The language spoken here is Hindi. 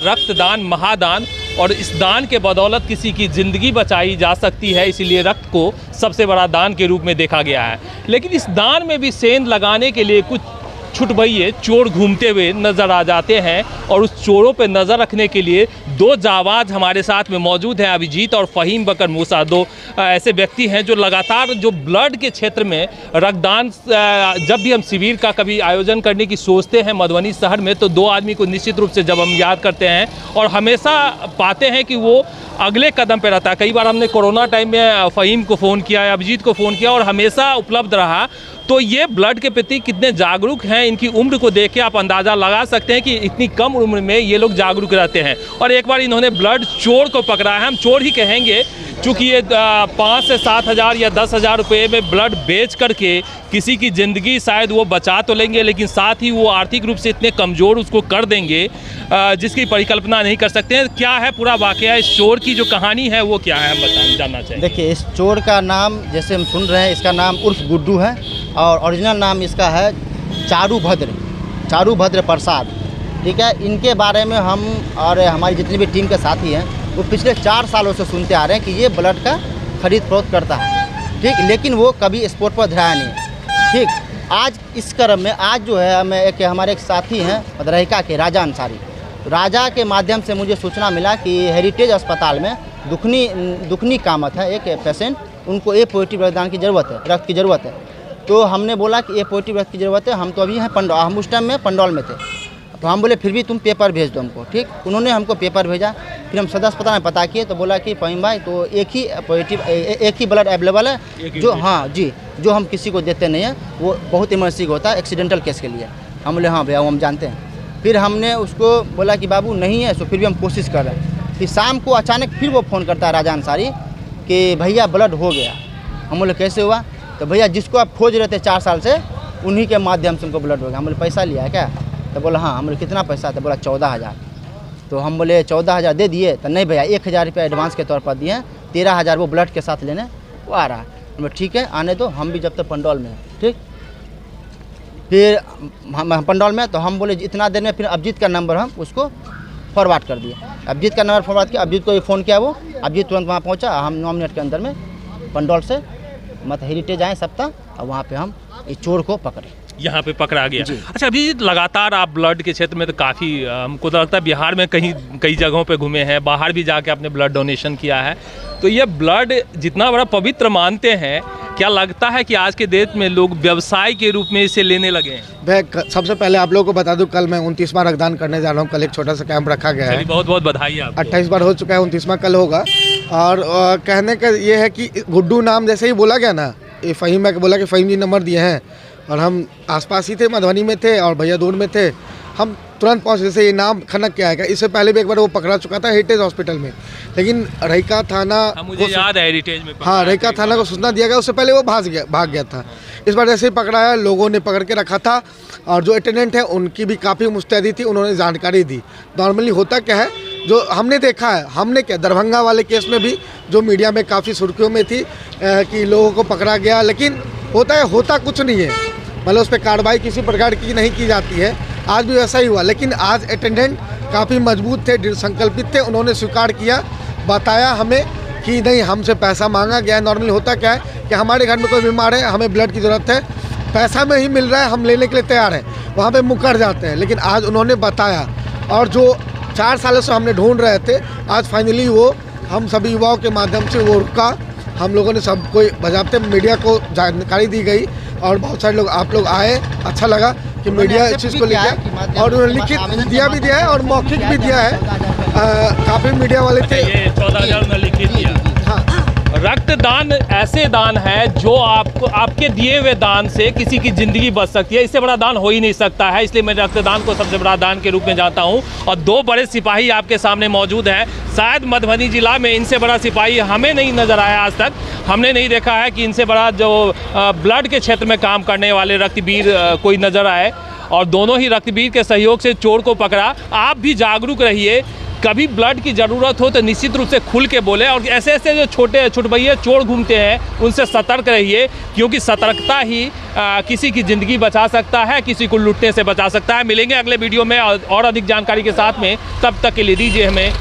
रक्तदान महादान, और इस दान के बदौलत किसी की ज़िंदगी बचाई जा सकती है, इसीलिए रक्त को सबसे बड़ा दान के रूप में देखा गया है। लेकिन इस दान में भी सेंध लगाने के लिए कुछ छुटभइये चोर घूमते हुए नज़र आ जाते हैं, और उस चोरों पर नज़र रखने के लिए दो जाबाज हमारे साथ में मौजूद हैं, अभिजीत और फ़हीम बकर मूसा। दो ऐसे व्यक्ति हैं जो लगातार जो ब्लड के क्षेत्र में रक्तदान, जब भी हम शिविर का कभी आयोजन करने की सोचते हैं मधुबनी शहर में, तो दो आदमी को निश्चित रूप से जब हम याद करते हैं और हमेशा पाते हैं कि वो अगले कदम पे रहता है। कई बार हमने कोरोना टाइम में फ़हीम को फ़ोन किया, अभिजीत को फ़ोन किया, और हमेशा उपलब्ध रहा। तो ये ब्लड के प्रति कितने जागरूक हैं, इनकी उम्र को देख के आप अंदाज़ा लगा सकते हैं कि इतनी कम उम्र में ये लोग जागरूक रहते हैं। और एक बार इन्होंने ब्लड चोर को पकड़ा है, हम चोर ही कहेंगे, चूँकि ये 5 से 7 हज़ार या 10 हज़ार रुपये में ब्लड बेच करके किसी की ज़िंदगी शायद वो बचा तो लेंगे, लेकिन साथ ही वो आर्थिक रूप से इतने कमज़ोर उसको कर देंगे जिसकी परिकल्पना नहीं कर सकते हैं। क्या है पूरा वाकया, इस चोर की जो कहानी है वो क्या है, हम बताना जानना चाहिए। देखिए, इस चोर का नाम जैसे हम सुन रहे हैं, इसका नाम उर्फ गुड्डू है, और ओरिजिनल नाम इसका है चारू भद्र प्रसाद। ठीक है, इनके बारे में हम और हमारी जितनी भी टीम के साथी हैं वो पिछले 4 सालों से सुनते आ रहे हैं कि ये ब्लड का खरीद फरोख्त करता है। ठीक, लेकिन वो कभी स्पोर्ट पर धराया नहीं। ठीक, आज इस क्रम में आज जो है हमारे एक साथी हैं मदरहिका के राजा अंसारी, राजा के माध्यम से मुझे सूचना मिला कि हेरिटेज अस्पताल में दुखनी कामत है एक पेशेंट, उनको ए पॉजिटिव रक्तदान की ज़रूरत है, रक्त की ज़रूरत है। तो हमने बोला कि ए पॉजिटिव रक्त की ज़रूरत है, हम तो अभी हैं पंडौल, हम उस टाइम में पंडौल में थे। तो हम बोले फिर भी तुम पेपर भेज दो हमको। ठीक, उन्होंने हमको पेपर भेजा, फिर हम सदर अस्पताल में पता किए तो बोला कि फ़हीम भाई तो एक ही ब्लड अवेलेबल है जो, हाँ जी, जो हम किसी को देते नहीं हैं, वो बहुत इमरजेंसी होता है एक्सीडेंटल केस के लिए। हम बोले हाँ भैया वो हम जानते हैं। फिर हमने उसको बोला कि बाबू नहीं है, तो फिर भी हम कोशिश कर रहे हैं। फिर शाम को अचानक फिर वो फ़ोन करता है राजा अंसारी कि भैया ब्लड हो गया। हम बोले कैसे हुआ, तो भैया जिसको आप खोज रहे थे 4 साल से उन्हीं के माध्यम से उनको ब्लड हो गया। हम बोले पैसा लिया है क्या, तो बोला हाँ। हम बोले कितना पैसा, तो बोला 14,000। तो हम बोले 14,000 दे दिए, तो नहीं भैया 1,000 रुपये एडवांस के तौर पर दिए, 13,000 वो ब्लड के साथ लेने वो आ रहा है। हम बोले ठीक है आने दो, हम भी जब तक पंडौल में हैं। ठीक, फिर हम पंडौल में, तो हम बोले इतना देर में फिर अभिजीत का नंबर हम उसको फॉरवर्ड कर दिए। अभिजीत का नंबर फॉरवर्ड किया, अभिजीत को फ़ोन किया, वो अभिजीत तुरंत वहाँ पहुँचा। हम 9 मिनट के अंदर में पंडौल से हेरिटेज आए सप्ताह, और वहाँ पे हम इस चोर को पकड़े, यहाँ पे पकड़ा गया। अच्छा, अभी लगातार आप ब्लड के क्षेत्र में तो काफ़ी, हमको तो लगता है बिहार में कई जगहों पे घूमे हैं, बाहर भी जाके आपने ब्लड डोनेशन किया है। तो ये ब्लड जितना बड़ा पवित्र मानते हैं, क्या लगता है कि आज के डेट में लोग व्यवसाय के रूप में इसे लेने लगे हैं? भाई सबसे पहले आप लोगों को बता दूं, कल मैं 29वां रक्तदान करने जा रहा हूं। कल एक छोटा सा कैंप रखा गया है। बहुत बहुत बधाई आपको। 28 बार हो चुका है, 29वां कल होगा। और कहने का ये है कि गुड्डू नाम जैसे ही बोला गया ना, ये फ़हीम है कि बोला कि फ़हीम जी नंबर दिए हैं, और हम आसपास ही थे, मधुबनी में थे और भैया दूर में थे, हम तुरंत पहुँचे। जैसे ये नाम खनक के आएगा, इससे पहले भी एक बार वो पकड़ा चुका था हेरिटेज हॉस्पिटल में, लेकिन रहिका थाना, मुझे याद है हेरिटेज में, हाँ रहिका थाना को सूचना दिया गया, उससे पहले वो भाग गया था। इस बार जैसे ही पकड़ाया, लोगों ने पकड़ के रखा था, और जो अटेंडेंट है उनकी भी काफ़ी मुस्तैदी थी, उन्होंने जानकारी दी। नॉर्मली होता क्या है, जो हमने देखा है, हमने क्या दरभंगा वाले केस में भी जो मीडिया में काफ़ी सुर्खियों में थी कि लोगों को पकड़ा गया, लेकिन होता कुछ नहीं है, मतलब उस पर कार्रवाई किसी प्रकार की नहीं की जाती है। आज भी वैसा ही हुआ, लेकिन आज अटेंडेंट काफ़ी मजबूत थे, दृढ़ संकल्पित थे, उन्होंने स्वीकार किया, बताया हमें कि नहीं हमसे पैसा मांगा गया है। नॉर्मली होता क्या है कि हमारे घर में कोई बीमार है, हमें ब्लड की ज़रूरत है, पैसा में ही मिल रहा है, हम लेने के लिए तैयार हैं, वहाँ पे मुकर जाते हैं। लेकिन आज उन्होंने बताया, और जो 4 सालों से हमने ढूंढ रहे थे, आज फाइनली वो हम सभी युवाओं के माध्यम से वो रुका। हम लोगों ने सब कोई बजाते मीडिया को जानकारी दी गई, और बहुत सारे लोग आप लोग आए, अच्छा लगा कि मीडिया इस चीज़ को लिखा, और उन्होंने लिखित भी दिया है और मौखिक भी दिया है। काफ़ी मीडिया वाले थे। 14,000 लिखित दिया। हाँ, रक्तदान ऐसे दान है जो आपके दिए हुए दान से किसी की ज़िंदगी बच सकती है, इससे बड़ा दान हो ही नहीं सकता है। इसलिए मैं रक्तदान को सबसे बड़ा दान के रूप में जानता हूं। और 2 बड़े सिपाही आपके सामने मौजूद हैं। शायद मधुबनी जिला में इनसे बड़ा सिपाही हमें नहीं नज़र आया, आज तक हमने नहीं देखा है कि इनसे बड़ा जो ब्लड के क्षेत्र में काम करने वाले रक्तवीर कोई नज़र आए। और दोनों ही रक्तवीर के सहयोग से चोर को पकड़ा। आप भी जागरूक रहिए, कभी ब्लड की ज़रूरत हो तो निश्चित रूप से खुल के बोले, और ऐसे ऐसे जो छोटे छुटभैया चोर घूमते हैं उनसे सतर्क रहिए, क्योंकि सतर्कता ही किसी की ज़िंदगी बचा सकता है, किसी को लूटने से बचा सकता है। मिलेंगे अगले वीडियो में और अधिक जानकारी के साथ में, तब तक के लिए दीजिए हमें